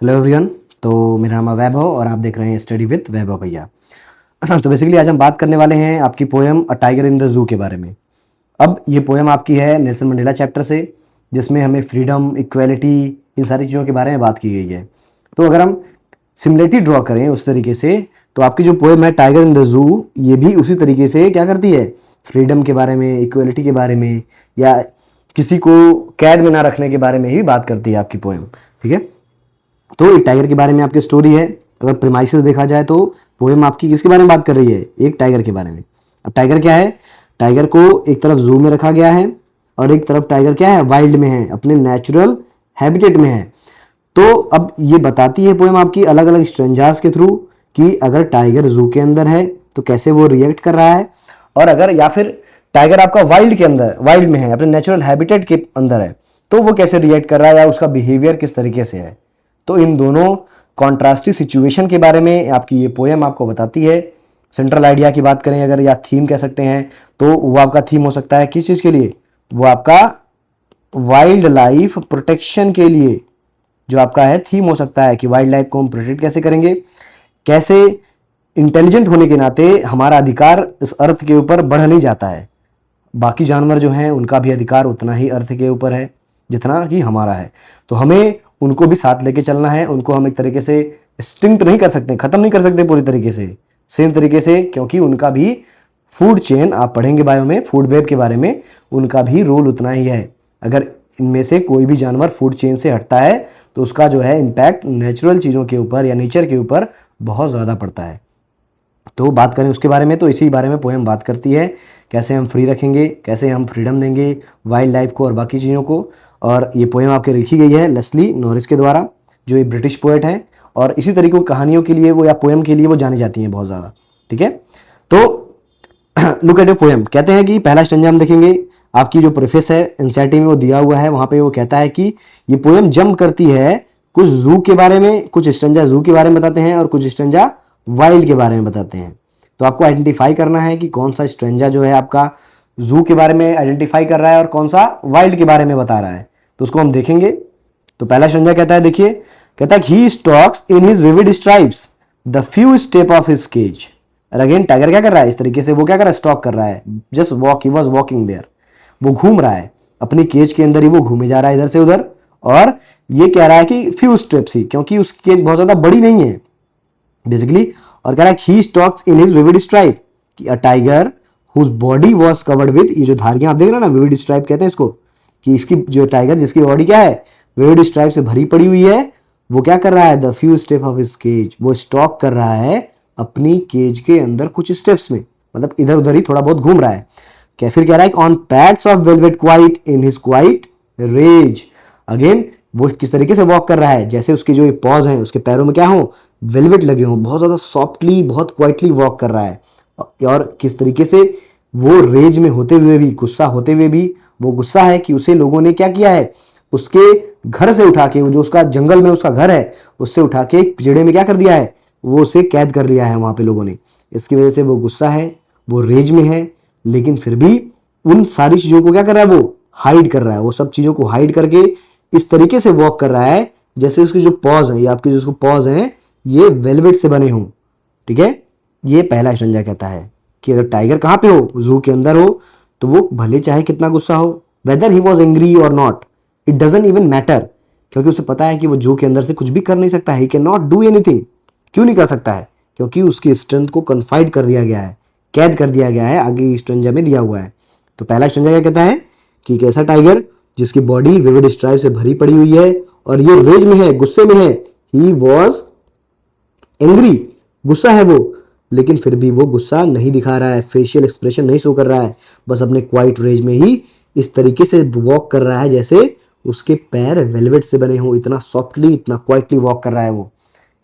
Hello everyone. तो मेरा नाम है वैभव और आप देख रहे हैं स्टडी विद वैभव भैया। तो बेसिकली आज हम बात करने वाले हैं आपकी poem a tiger in the zoo के बारे में। अब ये पोएम आपकी है नेल्सन मंडेला चैप्टर से, जिसमें हमें फ्रीडम, इक्वेलिटी, इन सारी चीज़ों के बारे में बात की गई है। तो अगर हम सिमिलरिटी ड्रॉ करें उस तरीके से, तो आपकी जो पोएम है टाइगर इन द जू, ये भी उसी तरीके से क्या करती है, फ्रीडम के बारे में, इक्वेलिटी के बारे में, या किसी को कैद में ना रखने के बारे में ही बात करती है आपकी पोएम। ठीक है, तो एक टाइगर के बारे में आपकी स्टोरी है। अगर प्रीमाइसेस देखा जाए तो पोएम आपकी किसके बारे में बात कर रही है, एक टाइगर के बारे में। अब टाइगर क्या है, टाइगर को एक तरफ जू में रखा गया है और एक तरफ टाइगर क्या है, वाइल्ड में है, अपने नेचुरल हैबिटेट में है। तो अब ये बताती है पोएम आपकी अलग अलग स्ट्रेंजर्स के थ्रू कि अगर टाइगर जू के अंदर है तो कैसे वो रिएक्ट कर रहा है, और अगर या फिर टाइगर आपका वाइल्ड के अंदर, वाइल्ड में है, अपने नेचुरल हैबिटेट के अंदर है, तो वो कैसे रिएक्ट कर रहा है या उसका बिहेवियर किस तरीके से है। तो इन दोनों कॉन्ट्रास्टिव सिचुएशन के बारे में आपकी ये पोएम आपको बताती है। सेंट्रल आइडिया की बात करें अगर, या थीम कह सकते हैं, तो वो आपका थीम हो सकता है किस चीज़ के लिए, वो आपका वाइल्ड लाइफ प्रोटेक्शन के लिए जो आपका है थीम हो सकता है कि वाइल्ड लाइफ को हम प्रोटेक्ट कैसे करेंगे, कैसे इंटेलिजेंट होने के नाते हमारा अधिकार इस अर्थ के ऊपर बढ़ नहीं जाता है। बाकी जानवर जो हैं उनका भी अधिकार उतना ही अर्थ के ऊपर है जितना कि हमारा है। तो हमें उनको भी साथ लेके चलना है। उनको हम एक तरीके से एक्सटिंक्ट नहीं कर सकते, खत्म नहीं कर सकते पूरी तरीके से, सेम तरीके से, क्योंकि उनका भी फूड चेन, आप पढ़ेंगे बायो में फूड वेब के बारे में, उनका भी रोल उतना ही है। अगर इनमें से कोई भी जानवर फूड चेन से हटता है तो उसका जो है इम्पैक्ट नेचुरल चीज़ों के ऊपर या नेचर के ऊपर बहुत ज़्यादा पड़ता है। तो बात करें उसके बारे में, तो इसी बारे में पोएम बात करती है, कैसे हम फ्री रखेंगे, कैसे हम फ्रीडम देंगे वाइल्ड लाइफ को और बाकी चीज़ों को। और ये पोएम आपके लिखी गई है लेस्ली नॉरिस के द्वारा, जो एक ब्रिटिश पोएट हैं, और इसी तरीके की कहानियों के लिए वो या पोएम के लिए वो जानी जाती हैं बहुत ज़्यादा। ठीक है, तो लुक एट योर पोएम। कहते हैं कि पहला स्टेंजा हम देखेंगे, आपकी जो प्रेफेस है एनसीईआरटी में वो दिया हुआ है, वहाँ पे वो कहता है कि ये पोएम जंप करती है कुछ जू के बारे में, कुछ स्टेंजा जू के बारे में बताते हैं और कुछ स्टेंजा वाइल्ड के बारे में बताते हैं। तो आपको आइडेंटिफाई करना है कि कौन सा स्ट्रेंजा जो है आपका जू के बारे में आइडेंटिफाई कर रहा है और कौन सा वाइल्ड के बारे में बता रहा है। तो उसको हम देखेंगे। तो पहला स्ट्रेंजा कहता है, देखिए, कहता है he stalks in his vivid stripes the few step of his cage. और अगेन टाइगर क्या कर रहा है, इस तरीके से वो क्या कर रहा है, स्टॉक कर रहा है, just walk, he was walking there, वो घूम रहा है अपनी केज के अंदर ही, वो घूमे जा रहा है इधर से उधर। और ये कह रहा है कि फ्यू स्टेप्स ही, क्योंकि उसकी केज बहुत ज्यादा बड़ी नहीं है बेसिकली। और कह रहा है he stalks in his vivid stripe, कि a tiger whose body was covered with, ये जो धारियां आप देख रहे हैं ना, विविड स्ट्राइप कहते हैं इसको, कि इसकी जो टाइगर जिसकी बॉडी क्या है, विविड स्ट्राइप से भरी पड़ी हुई है, वो क्या कर रहा है, the few step of his cage, वो स्टॉक कर रहा है अपनी केज के अंदर कुछ स्टेप्स में, मतलब इधर उधर ही थोड़ा बहुत घूम रहा है। क्या फिर कह रहा है on pads of velvet quiet in his quiet rage. Again वो किस तरीके से वॉक कर रहा है, जैसे उसके जो पॉज हैं उसके पैरों में क्या हो, वेलवेट लगे हों, बहुत ज़्यादा सॉफ्टली, बहुत क्वाइटली वॉक कर रहा है। और किस तरीके से वो रेज में होते हुए भी, गुस्सा होते हुए भी, वो गुस्सा है कि उसे लोगों ने क्या किया है, उसके घर से उठा के, जो उसका जंगल में उसका घर है उससे उठा के एक पिंजड़े में क्या कर दिया है, वो उसे कैद कर लिया है वहाँ पे लोगों ने। इसकी वजह से वो गुस्सा है, वो रेज में है, लेकिन फिर भी उन सारी चीज़ों को क्या कर रहा है, वो हाइड कर रहा है, वो सब चीज़ों को हाइड करके इस तरीके से वॉक कर रहा है जैसे उसके जो पॉज हैं, ये आपके जो पॉज हैं ये वेलवेट से बने हों। ठीक है, ये पहला स्टेंजा कहता है कि अगर टाइगर कहाँ पे हो, जू के अंदर हो, तो वो भले चाहे कितना गुस्सा हो, वेदर ही वॉज एंग्री और not, it doesn't even matter, क्योंकि उसे पता है कि वो जू के अंदर से कुछ भी कर नहीं सकता है, ही कैन नॉट डू एनीथिंग। क्यों नहीं कर सकता है, क्योंकि उसकी स्ट्रेंथ को कन्फाइड कर दिया गया है, कैद कर दिया गया है, आगे स्टेंजा में दिया हुआ है। तो पहला स्टेंजा क्या कहता है कि कैसा टाइगर जिसकी बॉडी विविड स्ट्राइप से भरी पड़ी हुई है और ये रेज में है, गुस्से में है, ही वॉज एंग्री, गुस्सा है वो, लेकिन फिर भी वो गुस्सा नहीं दिखा रहा है, फेशियल एक्सप्रेशन नहीं शो कर रहा है, बस अपने क्वाइट रेज में ही इस तरीके से वॉक कर रहा है जैसे उसके पैर वेलवेट से बने हों, इतना सॉफ्टली, इतना क्वाइटली वॉक कर रहा है वो।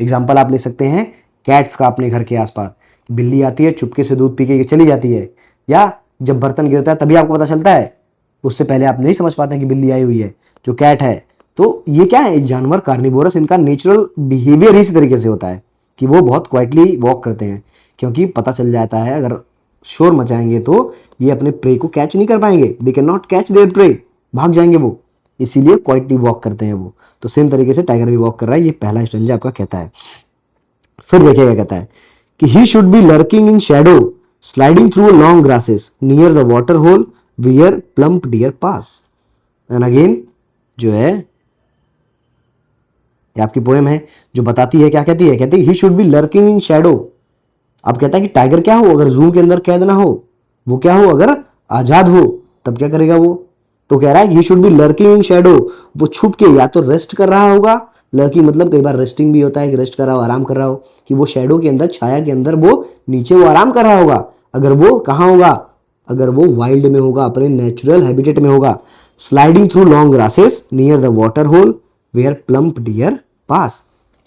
एग्जाम्पल आप ले सकते हैं कैट्स का अपने घर के आसपास, बिल्ली आती है चुपके से दूध पी के चली जाती है, या जब बर्तन गिरता है तभी आपको पता चलता है, उससे पहले आप नहीं समझ पाते कि बिल्ली आई हुई है, जो कैट है। तो ये क्या है, जानवर कार्निवोरस, इनका नेचुरल बिहेवियर इसी तरीके से होता है कि वो बहुत क्वाइटली वॉक करते हैं, क्योंकि पता चल जाता है अगर शोर मचाएंगे तो ये अपने प्रे को कैच नहीं कर पाएंगे, they can not catch there pray, भाग जाएंगे वो। इसीलिए क्वाइटली वॉक करते हैं वो। तो सेम तरीके से टाइगर भी वॉक कर रहा है, ये पहला स्टेंजा आपका कहता है। फिर देखिए क्या कहता है कि he should be lurking in shadow sliding through long grasses near the water hole where plump deer pass. And again जो है ये आपकी पोएम है जो बताती है, क्या कहती है, कहती है he should be lurking in shadow. अब कहता है कि टाइगर क्या हो अगर जू के अंदर कैद ना हो, वो क्या हो अगर आजाद हो, तब क्या करेगा वो। तो कह रहा है he should be lurking in shadow, वो छुप के या तो रेस्ट कर रहा होगा, लर्किंग मतलब कई बार रेस्टिंग भी होता है कि रेस्ट कर रहा हो, आराम कर रहा हो, कि वो शैडो के अंदर, छाया के अंदर वो नीचे वो आराम कर रहा होगा। अगर वो कहाँ होगा, अगर वो वाइल्ड में होगा, अपने नेचुरल हैबिटेट में होगा। Sliding through long grasses near the water hole where plump deer pass.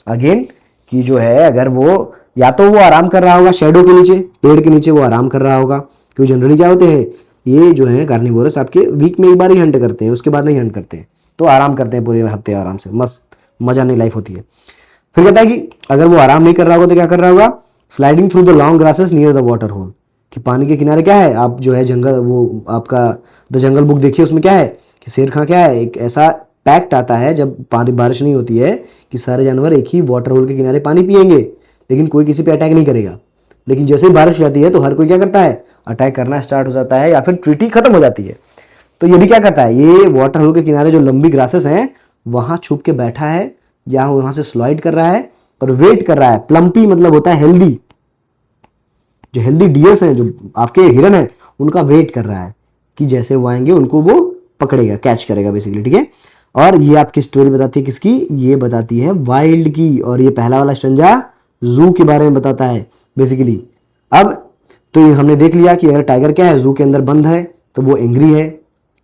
Again कि जो है अगर वो या तो वो आराम कर रहा होगा शैडो के नीचे, पेड़ के नीचे वो आराम कर रहा होगा, क्योंकि जनरली क्या होते हैं ये जो है कार्निवोरस आपके वीक में एक बार ही हंट करते हैं, उसके बाद नहीं हंट करते हैं, तो आराम करते हैं पूरे हफ्ते आराम से, मस्त मजा नहीं लाइफ होती है। फिर कहता है कि अगर वो आराम नहीं कर रहा होगा तो क्या कर रहा होगा, sliding through the long grasses near the water hole, कि पानी के किनारे क्या है, आप जो है जंगल, वो आपका द जंगल बुक देखिए, उसमें क्या है कि शेर खां क्या है, एक ऐसा पैक्ट आता है जब पानी बारिश नहीं होती है कि सारे जानवर एक ही वाटर होल के किनारे पानी पिएंगे, लेकिन कोई किसी पे अटैक नहीं करेगा। लेकिन जैसे ही बारिश हो जाती है तो हर कोई क्या करता है, अटैक करना स्टार्ट हो जाता है, या फिर ट्रीटी खत्म हो जाती है। तो ये भी क्या करता है, ये वाटर होल के किनारे जो लंबी ग्रासेस हैं वहां छुप के बैठा है, या वहां से स्लाइड कर रहा है और वेट कर रहा है। प्लम्पी मतलब होता है हेल्दी, जो हेल्दी डियर्स हैं, जो आपके हिरन है, उनका वेट कर रहा है कि जैसे वो आएंगे उनको वो पकड़ेगा, कैच करेगा बेसिकली, ठीक है। और ये आपकी स्टोरी बताती है किसकी, ये बताती है वाइल्ड की, और ये पहला वाला स्टंजा जू के बारे में बताता है बेसिकली। अब तो ये हमने देख लिया कि अगर टाइगर क्या है, जू के अंदर बंद है, तो वो एंग्री है,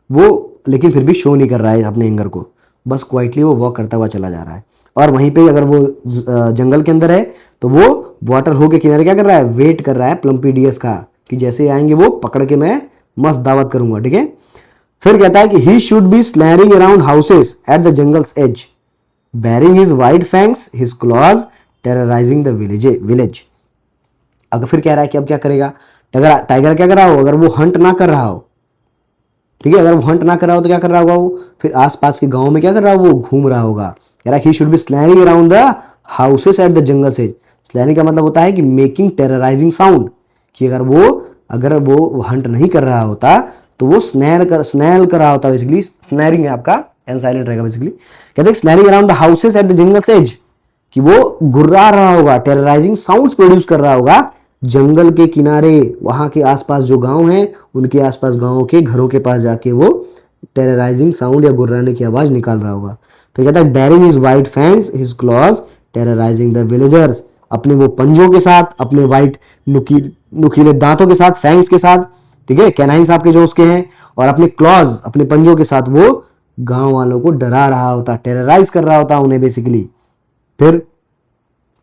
वो लेकिन फिर भी शो नहीं कर रहा है अपने एंगर को, बस क्वाइटली वो वॉक करता हुआ चला जा रहा है। और वहीं पे अगर वो जंगल के अंदर है तो वो वाटर होल के किनारे क्या कर रहा है, वेट कर रहा है प्लम्पी डियर्स का, कि जैसे आएंगे वो पकड़ के मैं मस्त दावत करूंगा, ठीक है। फिर कहता है कि he should be snarling around houses at the jungle's edge baring his white fangs his claws terrorising the village. अगर फिर कह रहा है कि अब क्या करेगा टाइगर क्या कर रहा हो, अगर वो हंट ना कर रहा हो, ठीक है, अगर वो हंट ना कर रहा हो तो क्या कर रहा होगा वो, फिर आसपास के गांव में क्या कर रहा हो, वो घूम रहा होगा। कह रहा है he should be snarling around the houses at the jungle edge. Snarling का मतलब होता है कि मेकिंग टेरराइजिंग साउंड, कि अगर वो हंट नहीं कर रहा होता तो वो स्नैल कर रहा होता, बेसिकली स्नैरिंग है आपका, एंड साइलेंट रहेगा बेसिकली। कहते हैं snarling around the houses at the jungle edge, कि वो घुर्रा रहा होगा, टेरराइजिंग साउंड्स प्रोड्यूस कर रहा होगा जंगल के किनारे, वहां के आसपास जो गांव हैं उनके आसपास गांवों के घरों के पास जाके वो टेरराइजिंग साउंड या गुर्राने की आवाज निकाल रहा होगा। फिर कहता है baring his white fangs his claws terrorising the villagers, अपने वो पंजों के साथ, अपने वाइट नुकीले दांतों के साथ, फैंग्स के साथ, ठीक है, कैनाइंस आपके जो उसके हैं, और अपने क्लॉज अपने पंजों के साथ वो गांव वालों को डरा रहा होता, टेरराइज कर रहा होता उन्हें बेसिकली। फिर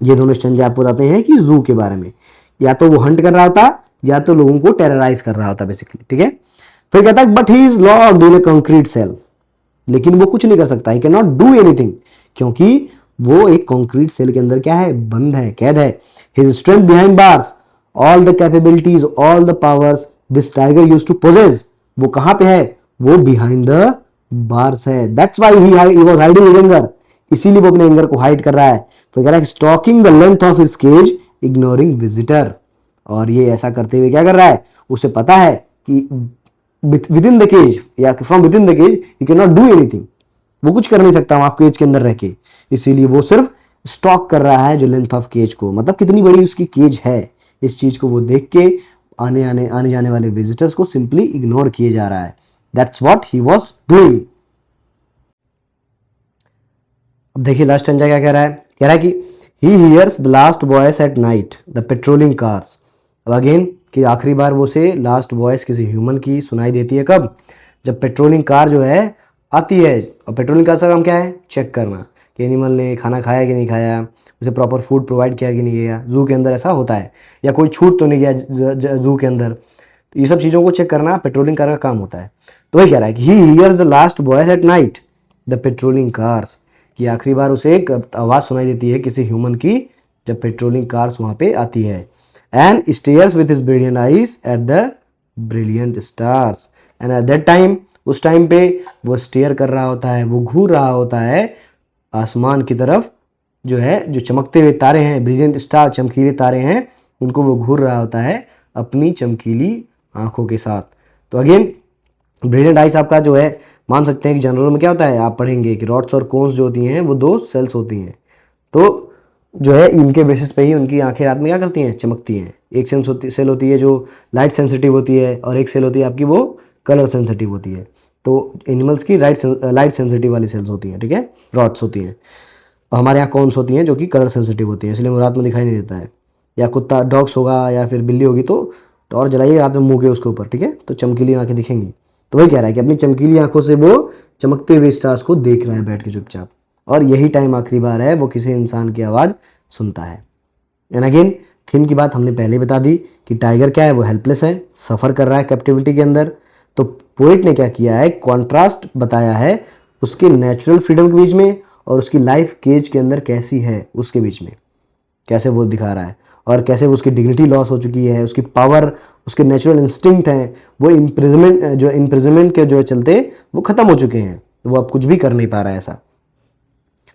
ये दोनों स्टंजे आपको बताते हैं कि जू के बारे में, या तो वो हंट कर रहा होता या तो लोगों को टेरराइज कर रहा होता बेसिकली, ठीक है। फिर कहता है but he is locked in a concrete cell, लेकिन वो कुछ नहीं कर सकता, he can not do anything, क्योंकि वो एक कंक्रीट सेल के अंदर क्या है, बंद है, कैद है। His strength behind bars all the capabilities all the powers this tiger used to possess, वो कहां पे है, वो बिहाइंड द बार्स है, that's why he was hiding his anger, इसीलिए वो अपने एंगर को हाइड कर रहा है। फिर कह रहा है stalking the length of his cage ignoring visitor, और ये ऐसा करते हुए क्या कर रहा है, उसे पता है कि विद इन द केज या from within the cage he can not do anything, वो कुछ कर नहीं सकता वहां केज के अंदर रह के, इसीलिए वो सिर्फ स्टॉक कर रहा है जो लेंथ ऑफ केज को, मतलब कितनी बड़ी उसकी केज है, इस चीज को वो देख के आने जाने वाले विजिटर्स को सिंपली इग्नोर किए जा रहा है। That's what he was doing. अब देखिए लास्ट स्टैंजा क्या कह रहा है, कह रहा है कि he hears the last voice at night the patrolling cars। अब अगेन कि आखिरी बार वो से लास्ट वॉइस किसी ह्यूमन की सुनाई देती है कब, जब पेट्रोलिंग कार जो है आती है। और पेट्रोलिंग कार का काम क्या है, चेक करना कि एनिमल ने खाना खाया कि नहीं खाया, उसे प्रॉपर फूड प्रोवाइड किया कि नहीं किया, जू के अंदर ऐसा होता है, या कोई छूट तो नहीं गया जू के अंदर, तो ये सब चीज़ों को चेक करना पेट्रोलिंग कार का काम होता है। तो वही कह रहा है कि he hears the last voice at night the patrolling cars, कि आखिरी बार उसे एक आवाज़ सुनाई देती है किसी ह्यूमन की जब पेट्रोलिंग कार्स वहाँ पे आती है। And stairs with his brilliant eyes at the brilliant stars, and at that time उस टाइम पे वो स्टेयर कर रहा होता है, वो घूर रहा होता है आसमान की तरफ, जो है जो चमकते हुए तारे हैं, ब्रिलियंट स्टार, चमकीले तारे हैं, उनको वो घूर रहा होता है अपनी चमकीली आंखों के साथ। तो अगेन ब्रिलियंट आइस आपका जो है मान सकते हैं कि जनरल में क्या होता है, आप पढ़ेंगे कि रॉड्स और कोन्स जो होती हैं वो दो सेल्स होती हैं। तो जो है इनके बेसिस पे ही उनकी आंखें रात में क्या करती हैं, चमकती हैं। एक सेल होती है जो लाइट सेंसिटिव होती है, और एक सेल होती है आपकी वो कलर सेंसिटिव होती है। तो एनिमल्स की लाइट सेंसिटिव वाली सेल्स होती हैं, ठीक है, रॉड्स होती हैं। और हमारे यहाँ कॉन्स होती हैं जो कि कलर सेंसिटिव होती हैं, इसलिए वो रात में दिखाई नहीं देता है। या कुत्ता डॉग्स होगा या फिर बिल्ली होगी तो टॉर्च जलाइए रात में मुँह के उसके ऊपर, ठीक है, तो चमकीली आंखें दिखेंगी। तो वही कह रहा है कि अपनी चमकीली आंखों से वो चमकते हुए स्टार्स को देख रहा है बैठ के चुपचाप, और यही टाइम आखिरी बार है वो किसी इंसान की आवाज़ सुनता है। एंड अगेन थीम की बात हमने पहले बता दी कि टाइगर क्या है, वो हेल्पलेस है, सफ़र कर रहा है कैप्टिविटी के अंदर। तो पोइट ने क्या किया है, कॉन्ट्रास्ट बताया है उसके नेचुरल फ्रीडम के बीच में और उसकी लाइफ केज के अंदर कैसी है उसके बीच में, कैसे वो दिखा रहा है, और कैसे वो उसकी डिग्निटी लॉस हो चुकी है, उसकी पावर, उसके नेचुरल इंस्टिंक्ट हैं वो इम्प्रिजनमेंट के जो चलते वो ख़त्म हो चुके हैं, वो अब कुछ भी कर नहीं पा रहा है। ऐसा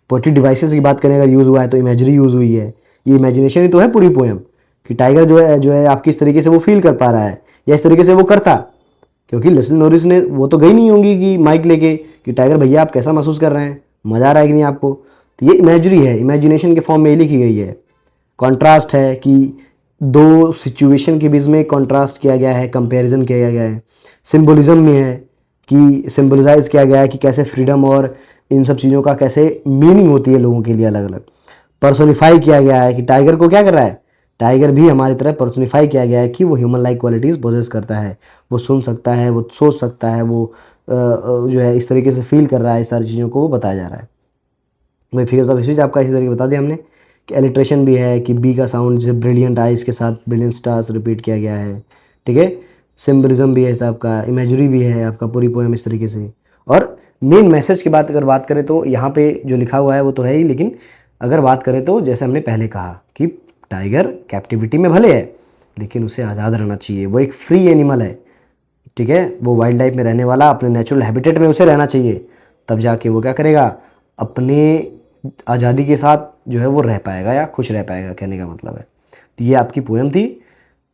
पोएट्री डिवाइसेस की बात करें अगर यूज़ हुआ है तो इमेजरी यूज़ हुई है, ये इमेजिनेशन ही तो है पूरी पोएम कि टाइगर जो है आपकी इस तरीके से वो फील कर पा रहा है या इस तरीके से वो करता, क्योंकि लेस्ली नॉरिस ने वो तो गई नहीं होंगी कि माइक लेके कि टाइगर भैया आप कैसा महसूस कर रहे हैं, मज़ा आ रहा है कि नहीं आपको। तो ये इमेजरी है, इमेजिनेशन के फॉर्म में ही लिखी गई है। कॉन्ट्रास्ट है कि दो सिचुएशन के बीच में कॉन्ट्रास्ट किया गया है, कंपैरिजन किया गया है। सिंबोलिज्म में है कि सिंबलाइज किया गया है कि कैसे फ्रीडम और इन सब चीज़ों का कैसे मीनिंग होती है लोगों के लिए अलग अलग। पर्सोनिफाई किया गया है कि टाइगर को क्या कर रहा है, टाइगर भी हमारी तरह पर्सोनिफाई किया गया है कि वो ह्यूमन लाइक क्वालिटीज़ पोजेस करता है, वो सुन सकता है, वो सोच सकता है, वो जो है इस तरीके से फील कर रहा है, सारी चीज़ों को वो बताया जा रहा है। वही फिगर्स ऑफ स्पीच आपका इसी तरीके बता दिया हमने कि एलिट्रेशन भी है कि बी का साउंड जैसे ब्रिलियंट आइज के साथ ब्रिलियंट स्टार्स रिपीट किया गया है, ठीक है। सिम्बलिज्म भी है इस आपका, इमेजरी भी है आपका पूरी पोएम इस तरीके से। और मेन मैसेज की बात करें तो यहाँ पे जो लिखा हुआ है वो तो है ही, लेकिन अगर बात करें तो जैसे हमने पहले कहा कि टाइगर कैप्टिविटी में भले है लेकिन उसे आज़ाद रहना चाहिए, वो एक फ्री एनिमल है, ठीक है, वो वाइल्ड लाइफ में रहने वाला, अपने नेचुरल हैबिटेट में उसे रहना चाहिए, तब जाके वो क्या करेगा, अपने आज़ादी के साथ जो है वो रह पाएगा या खुश रह पाएगा, कहने का मतलब है। तो ये आपकी पोएम थी,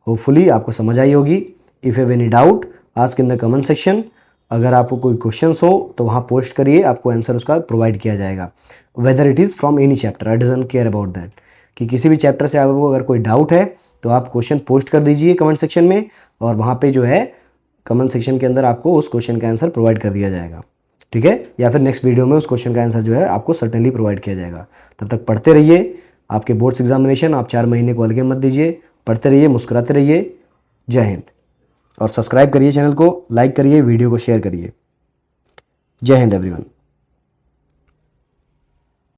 होपफुली आपको समझ आई होगी। If have any doubt ask in the comment section. अगर आपको कोई क्वेश्चंस हो तो वहाँ पोस्ट करिए, आपको आंसर उसका प्रोवाइड किया जाएगा, whether it is from any chapter, I doesn't care about that, कि किसी भी चैप्टर से आपको अगर कोई डाउट है तो आप क्वेश्चन पोस्ट कर दीजिए कमेंट सेक्शन में, और वहाँ पे जो है कमेंट सेक्शन के अंदर आपको उस क्वेश्चन का आंसर प्रोवाइड कर दिया जाएगा, ठीक है, या फिर नेक्स्ट वीडियो में उस क्वेश्चन का आंसर जो है आपको सर्टेनली प्रोवाइड किया जाएगा। तब तक पढ़ते रहिए, आपके बोर्ड्स एग्जामिनेशन आप 4 महीने को अलग मत दीजिए, पढ़ते रहिए, मुस्कुराते रहिए। जय हिंद। और सब्सक्राइब करिए चैनल को, लाइक करिए, वीडियो को शेयर करिए। जय हिंद एवरीवन।